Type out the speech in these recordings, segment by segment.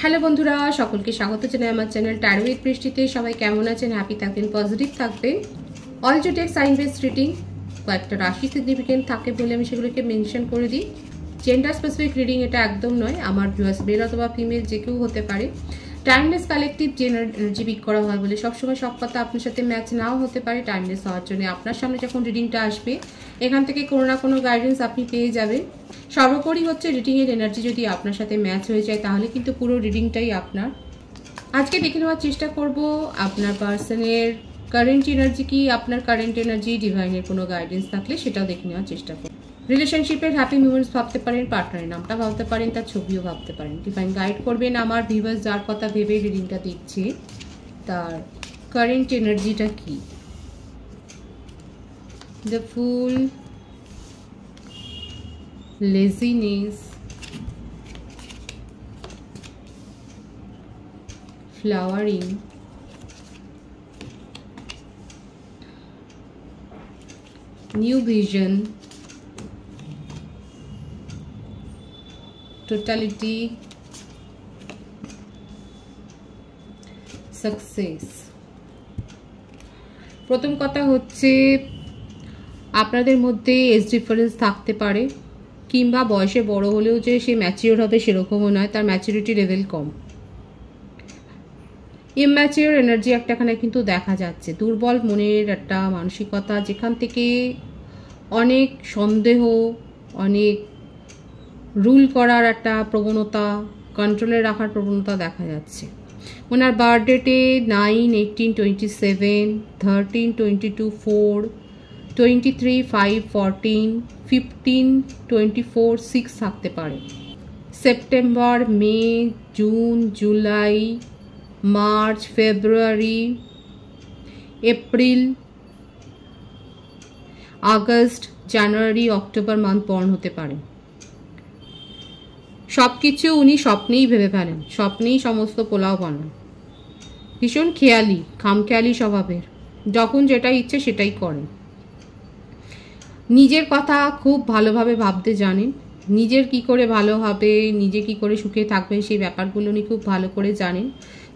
Hello বন্ধুরা, সকলকে স্বাগত জানাই আমার চ্যানেল ট্যারো উইথ বৃষ্টিতে। সবাই কেমন আছেন? হ্যাপি থাকবেন, পজিটিভ থাকবেন। অল জোটেক সাইন বেস রিডিং কয়েকটা রাশি সিগনিফিকেন্ট থাকে বলে আমি সেগুলোকে মেনশন করে দিই। জেন্ডার স্পেসিফিক রিডিং এটা একদম নয়। আমার ভিউয়ার্স মেল অথবা ফিমেল যে কেউ হতে পারে। টাইমলেস কালেকটিভ এনার্জি পিক করা হয় বলে সবসময় সব কথা আপনার সাথে ম্যাচ নাও হতে পারে। টাইমলেস হওয়ার জন্য আপনার সামনে যখন রিডিংটা আসবে এখান থেকে কোনো না কোনো গাইডেন্স আপনি পেয়ে যাবেন। সর্বোপরি হচ্ছে রিডিংয়ের এনার্জি যদি আপনার সাথে ম্যাচ হয়ে যায় তাহলে কিন্তু পুরো রিডিংটাই আপনার। আজকে দেখে নেওয়ার চেষ্টা করব আপনার পার্সনের কারেন্ট এনার্জি কি, আপনার কারেন্ট এনার্জি ডিভাইনের কোনো গাইডেন্স থাকলে সেটাও দেখে নেওয়ার চেষ্টা করব। রিলেশনশিপের হ্যাপি মোমেন্টস ভাবতে পারেন, পার্টনারের নামটা ভাবতে পারেন, তার ছবিও ভাবতে পারেন। ডিভাইন গাইড করবেন আমার ভিউয়ার্স যার কথা ভেবে রিডিংটা দিচ্ছি তার কারেন্ট এনার্জিটা কি। The full, laziness, flowering, new vision, totality, success। প্রথম কথা হচ্ছে আপনাদের মধ্যে এজ ডিফারেন্স থাকতে পারে, কিংবা বয়সে বড় হলেও যে সে ম্যাচিওর হবে সেরকমও নয়, তার ম্যাচুরিটি লেভেল কম। ইম্যাচিওর এনার্জি একটাখানে কিন্তু দেখা যাচ্ছে, দুর্বল মনের একটা মানসিকতা, যেখান থেকে অনেক সন্দেহ, অনেক রুল করার একটা প্রবণতা, কন্ট্রোলে রাখার প্রবণতা দেখা যাচ্ছে। ওনার বার্থডেতে 9, 18, 27, 13, 22, 4, 23, 5, 14, 15, 24, 6 থাকতে পারে। সেপ্টেম্বর, মে, জুন, জুলাই, মার্চ, ফেব্রুয়ারি, এপ্রিল, আগস্ট, জানুয়ারি, অক্টোবর মান্থ বর্ন হতে পারে। সব কিছু উনি স্বপ্নেই ভেবে ফেলেন, স্বপ্নেই সমস্ত পোলাও বানান। ভীষণ খেয়ালি, খামখেয়ালি স্বভাবের, যখন যেটা ইচ্ছে সেটাই করেন। নিজের কথা খুব ভালোভাবে ভাবতে জানেন, নিজের কি করে ভালো হবে, নিজে কি করে সুখে থাকবেন সেই ব্যাপারগুলো উনি খুব ভালো করে জানেন।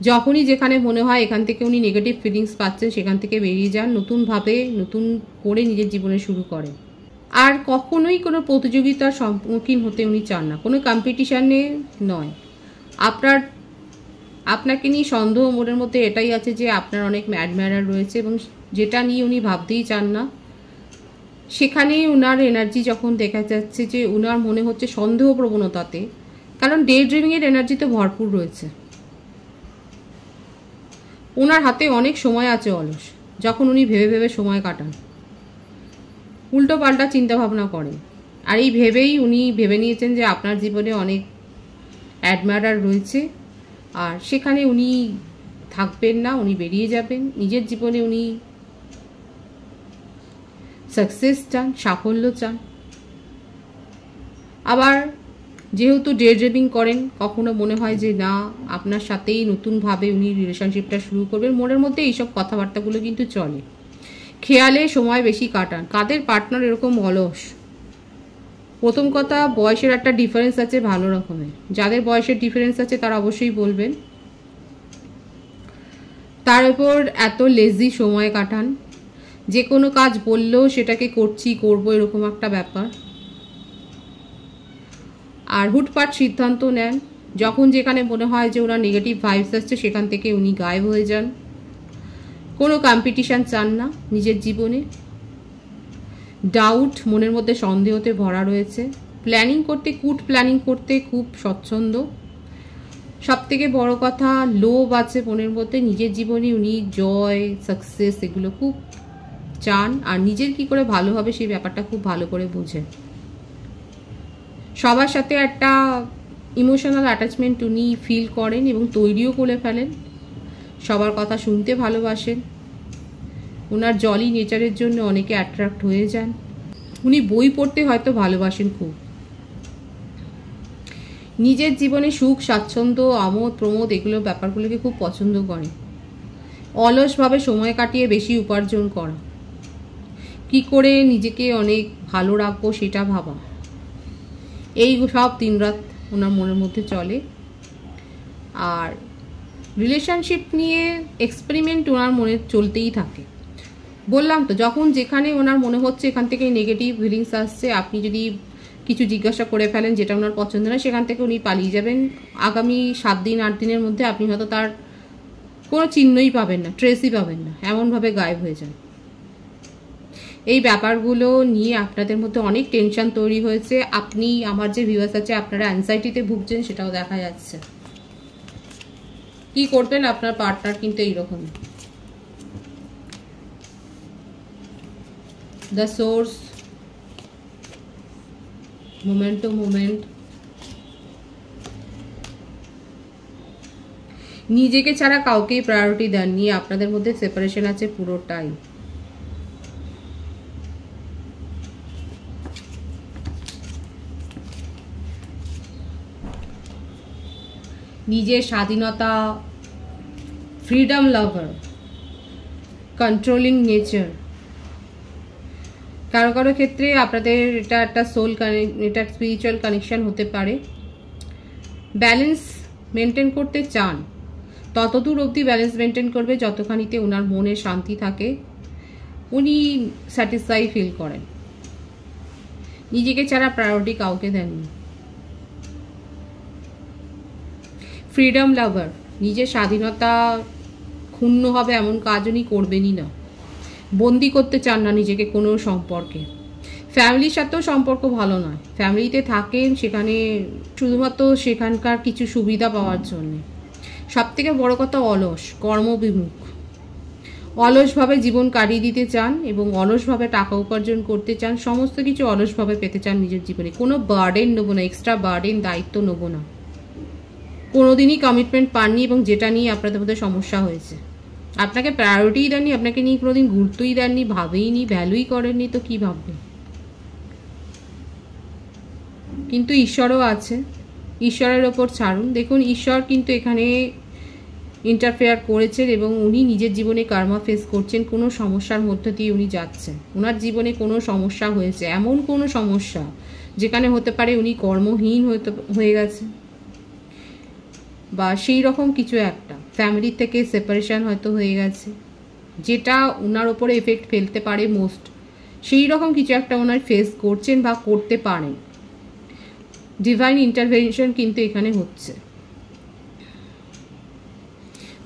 যখনই যেখানে মনে হয় এখান থেকে উনি নেগেটিভ ফিলিংস পাচ্ছেন সেখান থেকে বেরিয়ে যান, নতুনভাবে নতুন করে নিজের জীবনে শুরু করেন। আর কখনোই কোনো প্রতিযোগিতার সম্মুখীন হতে উনি চান না, কোনো কম্পিটিশানে নয়। আপনাকে নিয়ে সন্দেহ মনের মধ্যে এটাই আছে যে আপনার অনেক অ্যাডমায়ারার রয়েছে এবং যেটা নিয়ে উনি ভাবতেই চান না, সেখানেই উনার এনার্জি যখন দেখা যাচ্ছে যে উনার মনে হচ্ছে সন্দেহ প্রবণতাতে, কারণ ডে ড্রিমিংয়ের এনার্জি তো ভরপুর রয়েছে। ওনার হাতে অনেক সময় আছে অলস, যখন উনি ভেবে ভেবে সময় কাটান, উল্টো পাল্টা চিন্তাভাবনা করেন। আর এই ভেবেই উনি ভেবে নিয়েছেন যে আপনার জীবনে অনেক অ্যাডমায়ারার রয়েছে আর সেখানে উনি থাকবেন না, উনি বেরিয়ে যাবেন। নিজের জীবনে উনি সাকসেস চান, সাফল্য চান। আবার যেহেতু ডে ড্রিমিং করেন, কখনো মনে হয় যে না আপনার সাথেই নতুনভাবে উনি রিলেশনশিপটা শুরু করবেন, মনের মধ্যে এইসব কথাবার্তাগুলো কিন্তু চলে। খেয়ালে সময় বেশি কাটান। কাদের পার্টনার এরকম অলস? প্রথম কথা, বয়সের একটা ডিফারেন্স আছে ভালো রকমের। যাদের বয়সের ডিফারেন্স আছে তারা অবশ্যই বলবেন। তার উপর এত লেজি সময় কাটান, যে কোনো কাজ বললেও সেটাকে করবো এরকম একটা ব্যাপার। আর হুটপাট সিদ্ধান্ত নেন, যখন যেখানে মনে হয় যে ওনার নেগেটিভ ভাইবস আসছে সেখান থেকে উনি গায়েব হয়ে যান। কোনো কম্পিটিশান চান না নিজের জীবনে। ডাউট, মনের মধ্যে সন্দেহতে ভরা রয়েছে। প্ল্যানিং করতে, প্ল্যানিং করতে খুব স্বচ্ছন্দ। সব থেকে বড় কথা, লোভ আছে মনের মধ্যে। নিজের জীবনে উনি জয়, সাকসেস এগুলো খুব চান আর নিজের কি করে ভালো হবে সেই ব্যাপারটা খুব ভালো করে বোঝেন। সবার সাথে একটা ইমোশনাল অ্যাটাচমেন্ট উনি ফিল করেন এবং তৈরিও করে ফেলেন। সবার কথা শুনতে ভালোবাসেন। ওনার জলি নেচারের জন্য অনেকে অ্যাট্রাক্ট হয়ে যান। উনি বই পড়তে হয়তো ভালোবাসেন খুব। নিজের জীবনে সুখ, স্বাচ্ছন্দ্য, আমোদ প্রমোদ এগুলো ব্যাপারগুলোকে খুব পছন্দ করেন। অলসভাবে সময় কাটিয়ে বেশি উপার্জন করা, কি করে নিজেকে অনেক ভালো রাখবো সেটা ভাবা, এই সব দিনরাত ওনার মনের মধ্যে চলে। আর রিলেশনশিপ নিয়ে এক্সপেরিমেন্ট ওনার মনে চলতেই থাকে। বললাম তো, যখন যেখানে ওনার মনে হচ্ছে এখান থেকে নেগেটিভ ফিলিংস আসছে, আপনি যদি কিছু জিজ্ঞাসা করে ফেলেন যেটা ওনার পছন্দ না, সেখান থেকে উনি পালিয়ে যাবেন। আগামী 7 দিন 8 দিনের মধ্যে আপনি হয়তো তার কোনো চিহ্নই পাবেন না, ট্রেসই পাবেন না, এমনভাবে গায়েব হয়ে যান। এই ব্যাপারগুলো নিয়ে আপনাদের মধ্যে অনেক টেনশন তৈরি হয়েছে। আপনি, আমার যে ভিউয়ার্স আছে, আপনারা অ্যাংজাইটিতে ভুগছেন, সেটাও দেখা যাচ্ছে। কি করবেন আপনার পার্টনার কিন্তু এইরকম। The source, moment to moment, নিজেকে ছাড়া কাউকেই প্রায়োরিটি দেননি। আপনাদের মধ্যে সেপারেশন আছে পুরোটাই। নিজের স্বাধীনতা, ফ্রিডম লাভার, কন্ট্রোলিং নেচার। কারো কারো ক্ষেত্রে আপনাদের এটা একটা সোল এটা স্পিরিচুয়াল কানেকশন হতে পারে। ব্যালেন্স মেনটেন করতে চান, ততদূর অবধি ব্যালেন্স মেনটেন করবে যতখানিতে ওনার মনে শান্তি থাকে, উনি স্যাটিসফাই ফিল করেন। নিজেকে ছাড়া প্রায়োরিটি কাউকে দেননি। ফ্রিডম লাভার, নিজের স্বাধীনতা ক্ষুণ্ণ হবে এমন কাজ উনি করবেনই না। বন্দি করতে চান না নিজেকে কোনো সম্পর্কে। ফ্যামিলির সাথেও সম্পর্ক ভালো নয়। ফ্যামিলিতে থাকেন সেখানে শুধুমাত্র সেখানকার কিছু সুবিধা পাওয়ার জন্যে। সবথেকে বড় কথা, অলস, কর্মবিমুখ, অলসভাবে জীবন কাটিয়ে দিতে চান এবং অলসভাবে টাকা উপার্জন করতে চান। সমস্ত কিছু অলসভাবে পেতে চান নিজের জীবনে। কোনো বার্ডেন নেবো না, এক্সট্রা বার্ডেন, দায়িত্ব নেবো না। কোনোদিনই কমিটমেন্ট পাননি এবং যেটা নিয়ে আপনাদের মধ্যে সমস্যা হয়েছে। আপনাকে প্রায়োরিটিই দেননি, আপনাকে নিয়ে কোনোদিন গুরুত্বই দেননি, ভাবেইনি, ভ্যালুই করেননি, তো কি ভাববেন। কিন্তু ঈশ্বরও আছে, ঈশ্বরের ওপর ছাড়ুন। দেখুন, ঈশ্বর কিন্তু এখানে ইন্টারফেয়ার করেছেন এবং উনি নিজের জীবনে কার্মা ফেস করছেন। কোনো সমস্যার মধ্যে দিয়ে উনি যাচ্ছেন। ওনার জীবনে কোনো সমস্যা হয়েছে, এমন কোনো সমস্যা যেখানে হতে পারে উনি কর্মহীন হয়ে গেছে, বা সেই রকম কিছু একটা ফ্যামিলি থেকে সেপারেশন হয়তো হয়ে গেছে, যেটা ওনার ওপরে এফেক্ট ফেলতে পারে মোস্ট। সেই রকম কিছু একটা ওনার ফেস করছেন বা করতে পারেন। ডিভাইন ইন্টারভেনশন কিন্তু এখানে হচ্ছে।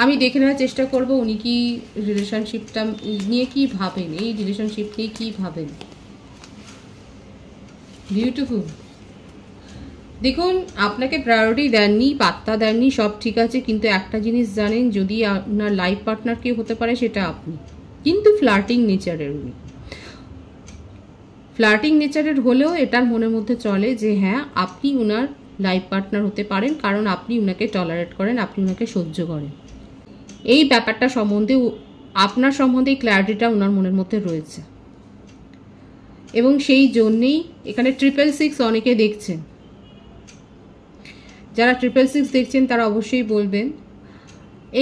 আমি দেখে নেওয়ার চেষ্টা করব উনি কি রিলেশনশিপটা নিয়ে কি ভাবেন, এই রিলেশনশিপ নিয়ে কি ভাবেন। বিউটিফুল। দেখুন, আপনাকে প্রায়োরিটি দেননি, পাত্তা দেননি, সব ঠিক আছে, কিন্তু একটা জিনিস জানেন, যদি আপনার লাইফ পার্টনার কেউ হতে পারে সেটা আপনি। কিন্তু ফ্লার্টিং নেচারের উনি। ফ্লার্টিং নেচারের হলেও এটার মনের মধ্যে চলে যে হ্যাঁ, আপনি ওনার লাইফ পার্টনার হতে পারেন, কারণ আপনি ওনাকে টলারেট করেন, আপনি ওনাকে সহ্য করেন। এই ব্যাপারটা সম্বন্ধে, আপনার সম্বন্ধে ক্ল্যারিটিটা ওনার মনের মধ্যে রয়েছে এবং সেই জন্যেই এখানে 666 অনেকে দেখছেন। যারা 666 দেখছেন তারা অবশ্যই বলবেন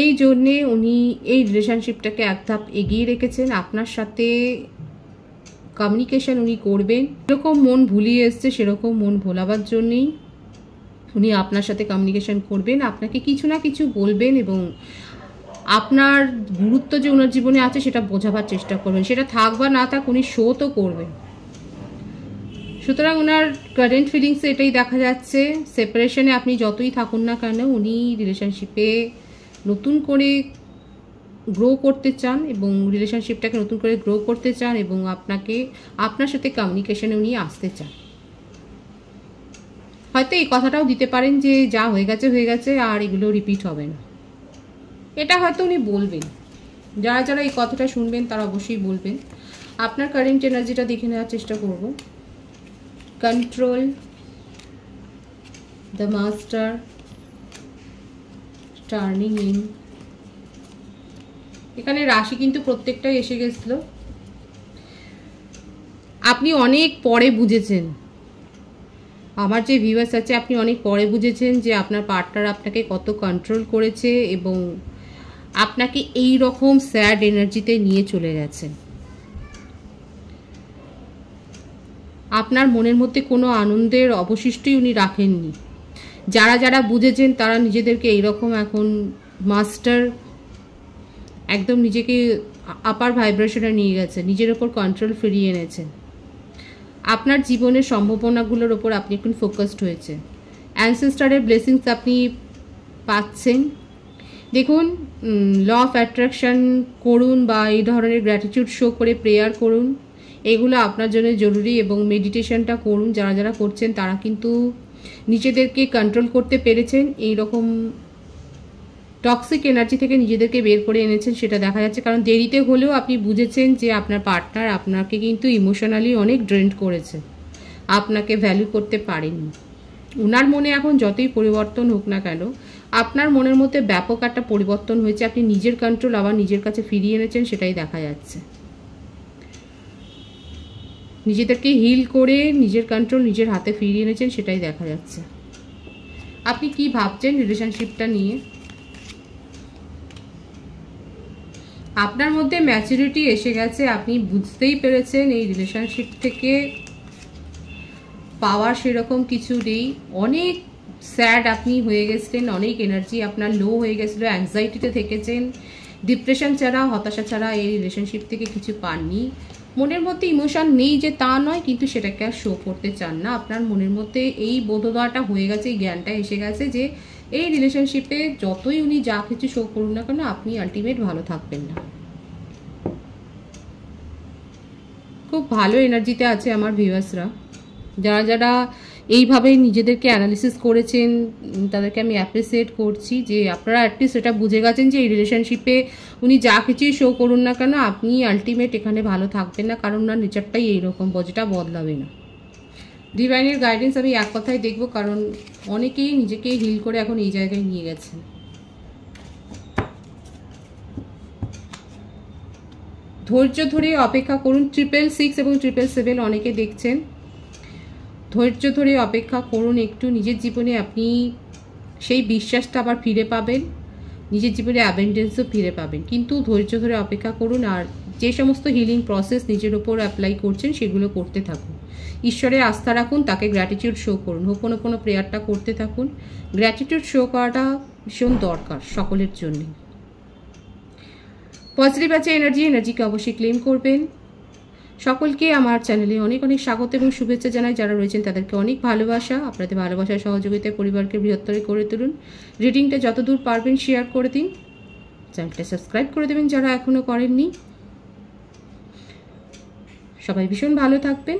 এই জন্যে উনি এই রিলেশনশিপটাকে এক ধাপ এগিয়ে রেখেছেন। আপনার সাথে কমিউনিকেশন উনি করবেন। যেরকম মন ভুলিয়ে এসছে সেরকম মন ভোলাবার জন্যেই উনি আপনার সাথে কমিউনিকেশন করবেন, আপনাকে কিছু না কিছু বলবেন এবং আপনার গুরুত্ব যে ওনার জীবনে আছে সেটা বোঝাবার চেষ্টা করবেন। সেটা থাক বা না থাক, উনি শো তো করবেন। সুতরাং ওনার কারেন্ট ফিলিংসে এটাই দেখা যাচ্ছে। সেপারেশনে আপনি যতই থাকুন না কেন, উনি রিলেশনশিপে নতুন করে গ্রো করতে চান এবং রিলেশনশিপটাকে নতুন করে গ্রো করতে চান এবং আপনার সাথে কমিউনিকেশনে উনি আসতে চান। হয়তো এই কথাটাও দিতে পারেন যে যা হয়ে গেছে হয়ে গেছে, আর এগুলো রিপিট হবে না, এটা হয়তো উনি বলবেন। যারা যারা এই কথাটা শুনবেন তারা অবশ্যই বলবেন। আপনার কারেন্ট এনার্জিটা দেখে নেওয়ার চেষ্টা করব। Control, the master, turning in. এখানে রাশি কিন্তু প্রত্যেকটাই এসে গেছিল। আপনি অনেক পরে বুঝেছেন, আমার যে ভিউয়ার্স আছে, আপনি অনেক পরে বুঝেছেন যে আপনার পার্টনার আপনাকে কত কন্ট্রোল করেছে এবং আপনাকে এই রকম স্যাড এনার্জিতে নিয়ে চলে গেছেন। আপনার মনের মধ্যে কোনো আনন্দের অবশিষ্টই উনি রাখেননি। যারা যারা বুঝেছেন তারা নিজেদেরকে এইরকম এখন মাস্টার একদম নিজেকে আপার ভাইব্রেশনে নিয়ে গেছে, নিজের ওপর কন্ট্রোল ফিরিয়ে এনেছেন। আপনার জীবনের সম্ভাবনাগুলোর ওপর আপনি এখন ফোকাসড হয়েছে। অ্যানসেস্টারের ব্লেসিংস আপনি পাচ্ছেন। দেখুন, ল অফ অ্যাট্রাকশন করুন বা এই ধরনের গ্র্যাটিটিউড শো করে প্রেয়ার করুন, এগুলো আপনার জন্য জরুরি। এবং মেডিটেশনটা করুন, যারা যারা করছেন তারা কিন্তু নিজেদেরকে কন্ট্রোল করতে পেরেছেন, এইরকম টক্সিক এনার্জি থেকে নিজেদেরকে বের করে এনেছেন, সেটা দেখা যাচ্ছে। কারণ দেরিতে হলেও আপনি বুঝেছেন যে আপনার পার্টনার আপনাকে কিন্তু ইমোশনালি অনেক ড্রেন্ড করেছে, আপনাকে ভ্যালু করতে পারেননি। ওনার মনে এখন যতই পরিবর্তন হোক না কেন, আপনার মনের মধ্যে ব্যাপক একটা পরিবর্তন হয়েছে। আপনি নিজের কন্ট্রোল আবার নিজের কাছে ফিরিয়ে এনেছেন, সেটাই দেখা যাচ্ছে। নিজেদেরকে হিল করে নিজের কন্ট্রোল নিজের হাতে ফিরিয়ে এনেছেন, সেটাই দেখা যাচ্ছে। আপনি কি ভাবছেন রিলেশনশিপটা নিয়ে? আপনার মধ্যে ম্যাচুরিটি এসে গেছে, আপনি বুঝতেই পেরেছেন এই রিলেশনশিপ থেকে পাওয়ার সেরকম কিছু নেই। অনেক স্যাড আপনি হয়ে গেছিলেন, অনেক এনার্জি আপনার লো হয়ে গেছিলো, অ্যাংজাইটিতে থেকেছেন, ডিপ্রেশন ছাড়া, হতাশা ছাড়া এই রিলেশনশিপ থেকে কিছু পাননি। মনের মধ্যে ইমোশন নেই যে তা নয়, কিন্তু সেটাকে আর শো করতে চান না। আপনার মনের মধ্যে এই বোধোদয়টা হয়ে গেছে, এই জ্ঞানটা এসে গেছে যে এই রিলেশনশিপে যতই উনি যা কিছু শো করুন না কেন, আপনি আলটিমেট ভালো থাকবেন না। খুব ভালো এনার্জিতে আছে আমার ভিউয়ার্সরা। যারা যারা এইভাবে নিজেদেরকে অ্যানালিসিস করেছেন তাদেরকে আমি অ্যাপ্রিসিয়েট করছি যে আপনারা অ্যাটলিস্ট এটা বুঝে গেছেন যে এই রিলেশনশিপে উনি যা কিছুই শো করুন না কেন, আপনি আলটিমেট এখানে ভালো থাকবেন না, কারণ ওনার নেচারটাই এইরকম, যেটা বদলাবে না। ডিভাইনের গাইডেন্স আমি এক কথায় দেখব, কারণ অনেকেই নিজেকে হিল করে এখন এই জায়গায় নিয়ে গেছেন। ধৈর্য ধরে অপেক্ষা করুন। 666 এবং 777 অনেকে দেখছেন। ধৈর্য ধরে অপেক্ষা করুন একটু, নিজের জীবনে আপনি সেই বিশ্বাসটা আবার ফিরে পাবেন, নিজের জীবনে অ্যাবেন্ডেন্সও ফিরে পাবেন। কিন্তু ধৈর্য ধরে অপেক্ষা করুন, আর যে সমস্ত হিলিং প্রসেস নিজের ওপর অ্যাপ্লাই করছেন সেগুলো করতে থাকুন। ঈশ্বরে আস্থা রাখুন, তাকে গ্র্যাটিটিউড শো করুন, হোপোনোপোনো প্রেয়ারটা করতে থাকুন। গ্র্যাটিটিউড শো করাটা ভীষণ দরকার সকলের জন্যে। পজিটিভ আছে এনার্জিকে অবশ্যই ক্লেম করবেন। সকলকে আমার চ্যানেলে অনেক অনেক স্বাগত এবং শুভেচ্ছা জানাই। যারা রয়েছেন তাদেরকে অনেক ভালোবাসা। আপনাদের ভালোবাসার সহযোগিতায় পরিবারকে বৃহত্তর করে তুলুন। রিডিংটা যতদূর পারবেন শেয়ার করে দিন, চ্যানেলটা সাবস্ক্রাইব করে দেবেন যারা এখনও করেননি। সবাই ভীষণ ভালো থাকবেন।